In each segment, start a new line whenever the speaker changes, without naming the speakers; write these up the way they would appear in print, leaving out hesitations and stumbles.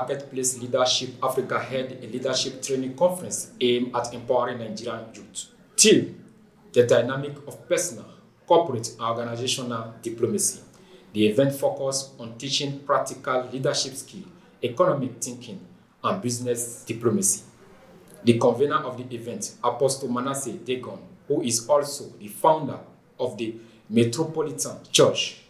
Marketplace Leadership Africa held a leadership training conference aimed at empowering Nigerian youth. Theme: the dynamic of personal, corporate, and organizational diplomacy. The event focused on teaching practical leadership skills, economic thinking, and business diplomacy. The convener of the event, Apostle Manasseh Dagon, who is also the founder of the Metropolitan Church,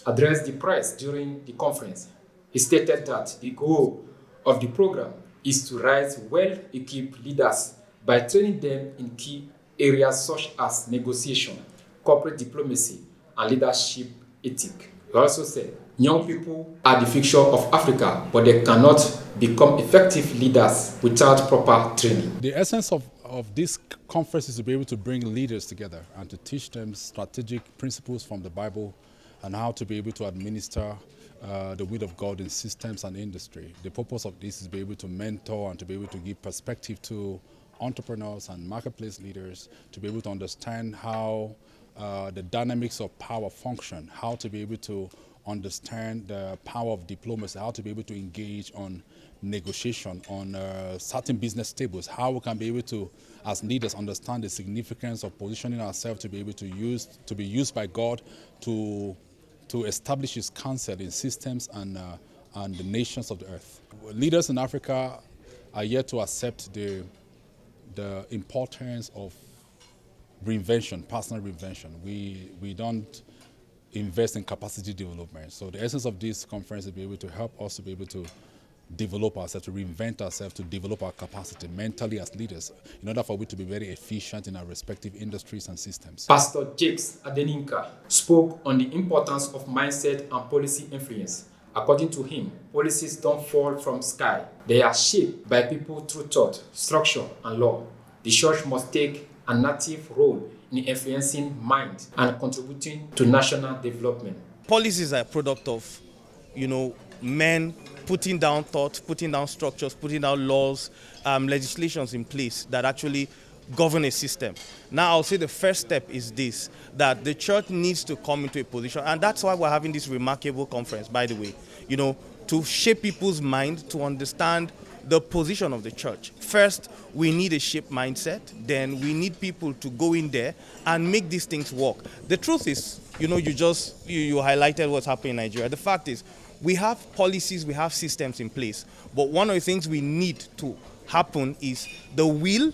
addressed the press during the conference. He stated that the goal of the program is to raise well-equipped leaders by training them in key areas such as negotiation, corporate diplomacy, and leadership ethics. He also said, young people are the future of Africa, but they cannot become effective leaders without proper training.
The essence of this conference is to be able to bring leaders together and to teach them strategic principles from the Bible and how to be able to administer the will of God in systems and industry. The purpose of this is to be able to mentor and to be able to give perspective to entrepreneurs and marketplace leaders, to be able to understand how the dynamics of power function, how to be able to understand the power of diplomacy, how to be able to engage on negotiation on certain business tables, how we can be able to, as leaders, understand the significance of positioning ourselves to be able to be used by God to establish His counsel in systems and the nations of the earth. Leaders in Africa are yet to accept the importance of reinvention, personal reinvention. We don't invest in capacity development. So the essence of this conference is to be able to help us to be able to develop ourselves, to reinvent ourselves, to develop our capacity mentally as leaders in order for we to be very efficient in our respective industries and systems.
Pastor Jakes Adeninka spoke on the importance of mindset and policy influence. According to him, policies don't fall from sky. They are shaped by people through thought, structure, and law. The church must take an active role in influencing mind and contributing to national development.
Policies are a product of, men putting down thought, putting down structures, putting down laws, legislations in place that actually govern a system. Now, I'll say the first step is this, that the church needs to come into a position, and that's why we're having this remarkable conference, by the way, to shape people's mind, to understand the position of the church. First, we need a shape mindset. Then we need people to go in there and make these things work. The truth is, you highlighted what's happening in Nigeria. The fact is, we have policies, we have systems in place. But one of the things we need to happen is the will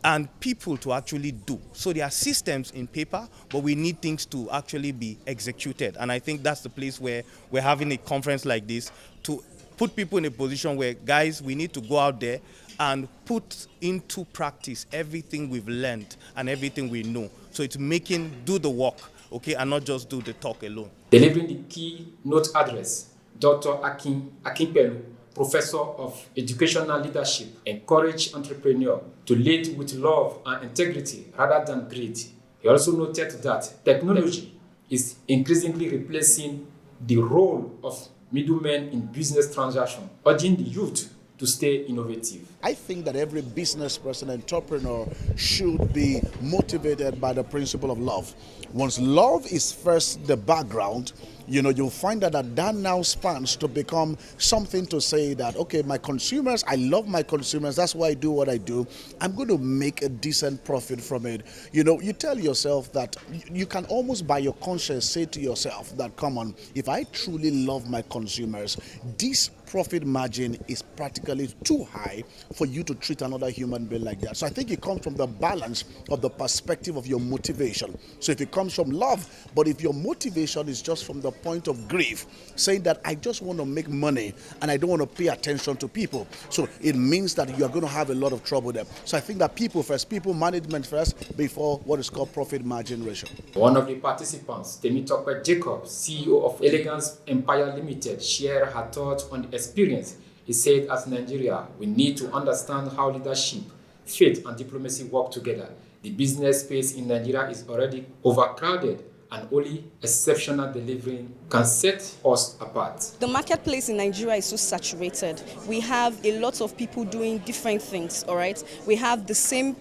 and people to actually do. So there are systems in paper, but we need things to actually be executed. And I think that's the place where we're having a conference like this to put people in a position where, guys, we need to go out there and put into practice everything we've learned and everything we know. So it's do the work, okay, and not just do the talk alone.
Delivering the keynote address, Dr. Akinpelu, Professor of Educational Leadership, encouraged entrepreneurs to lead with love and integrity rather than greed. He also noted that technology is increasingly replacing the role of middlemen in business transactions, urging the youth to stay innovative.
I think that every business person, entrepreneur should be motivated by the principle of love. Once love is first the background, you'll find that now spans to become something to say that, okay, my consumers, I love my consumers, that's why I do what I do. I'm going to make a decent profit from it. You tell yourself that you can almost by your conscience say to yourself that, come on, if I truly love my consumers, this profit margin is practically too high for you to treat another human being like that. So I think it comes from the balance of the perspective of your motivation. So if it comes from love, but if your motivation is just from the point of grief, saying that I just want to make money and I don't want to pay attention to people, so it means that you are going to have a lot of trouble there. So I think that people first, people management first, before what is called profit margin ratio.
One of the participants, Temitope Jacob, CEO of Elegance Empire Limited, shared her thoughts on the experience. He said, as Nigeria, we need to understand how leadership, faith, and diplomacy work together. The business space in Nigeria is already overcrowded, and only exceptional delivery can set us apart.
The marketplace in Nigeria is so saturated. We have a lot of people doing different things, all right? We have the same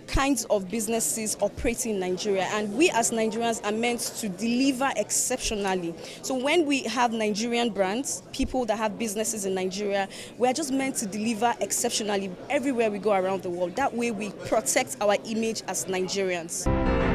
kinds of businesses operating in Nigeria, and we as Nigerians are meant to deliver exceptionally. So when we have Nigerian brands, people that have businesses in Nigeria, we are just meant to deliver exceptionally everywhere we go around the world. That way we protect our image as Nigerians.